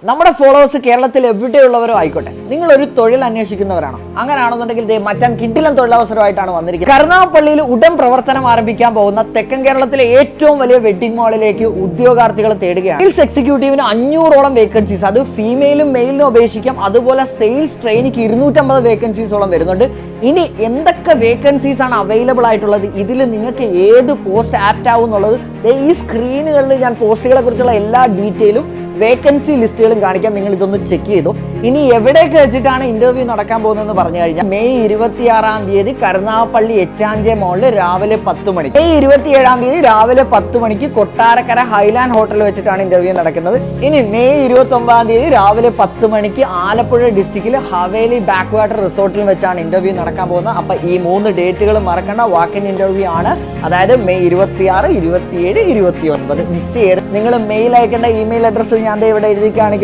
നമ്മുടെ ഫോളോവേഴ്സ് കേരളത്തിൽ എവിടെയുള്ളവരോ ആയിക്കോട്ടെ, നിങ്ങൾ ഒരു തൊഴിൽ അന്വേഷിക്കുന്നവരാണോ? അങ്ങനെയാണെന്നുണ്ടെങ്കിൽ മച്ചാൻ കിടിലൻ തൊഴിലവസരമായിട്ടാണ് വന്നിരിക്കുന്നത്. കരുനാഗപ്പള്ളിയിൽ ഉടൻ പ്രവർത്തനം ആരംഭിക്കാൻ പോകുന്ന തെക്കൻ കേരളത്തിലെ ഏറ്റവും വലിയ വെഡിംഗ് മാളിലേക്ക് ഉദ്യോഗാർത്ഥികളെ തേടുകയാണ്. സെയിൽസ് എക്സിക്യൂട്ടീവിന് 500ഓളം വേക്കൻസീസ്, അത് ഫീമെയിലും മെയിലിനും അപേക്ഷിക്കാം. അതുപോലെ സെയിൽസ് ട്രെയിനിക്ക് 250 വേക്കൻസീസോളം വരുന്നുണ്ട്. ഇനി എന്തൊക്കെ വേക്കൻസീസ് ആണ് അവൈലബിൾ ആയിട്ടുള്ളത്, ഇതിൽ നിങ്ങൾക്ക് ഏത് പോസ്റ്റ് ആപ്റ്റ് ആവും എന്നുള്ളത് ഈ സ്ക്രീനുകളിൽ ഞാൻ പോസ്റ്റുകളെ കുറിച്ചുള്ള എല്ലാ ഡീറ്റെയിലും വേക്കൻസി ലിസ്റ്റുകളും കാണിക്കാം. നിങ്ങൾ ഇതൊന്ന് ചെക്ക് ചെയ്തു. ഇനി എവിടേക്ക് വെച്ചിട്ടാണ് ഇന്റർവ്യൂ നടക്കാൻ പോകുന്നതെന്ന് പറഞ്ഞു കഴിഞ്ഞാൽ മെയ് 26-ാം തീയതി കരുനാഗപ്പള്ളി എച്ച്.ആൻഡ്.ജെ മോളിൽ രാവിലെ 10 മണിക്ക്, മെയ് 27-ാം തീയതി രാവിലെ 10 മണിക്ക് കൊട്ടാരക്കര ഹൈലാൻഡ് ഹോട്ടലിൽ വെച്ചിട്ടാണ് ഇന്റർവ്യൂ നടക്കുന്നത്. ഇനി മെയ് 29-ാം തീയതി രാവിലെ 10 മണിക്ക് ആലപ്പുഴ ഡിസ്ട്രിക്റ്റിൽ ഹവേലി ബാക്ക് വാട്ടർ റിസോർട്ടിൽ വെച്ചാണ് ഇന്റർവ്യൂ നടക്കാൻ പോകുന്നത്. അപ്പൊ ഈ 3 ഡേറ്റുകൾ മറക്കേണ്ട. വാക്കിൻ ഇന്റർവ്യൂ ആണ്, അതായത് മെയ് 26, 27, 29. മിസ് ചെയ്യരുത്. നിങ്ങൾ മെയിൽ അയക്കേണ്ട ഇമെയിൽ അഡ്രസ്സ് ഞാൻ ഇവിടെ എഴുതി കാണിക്കുന്നു.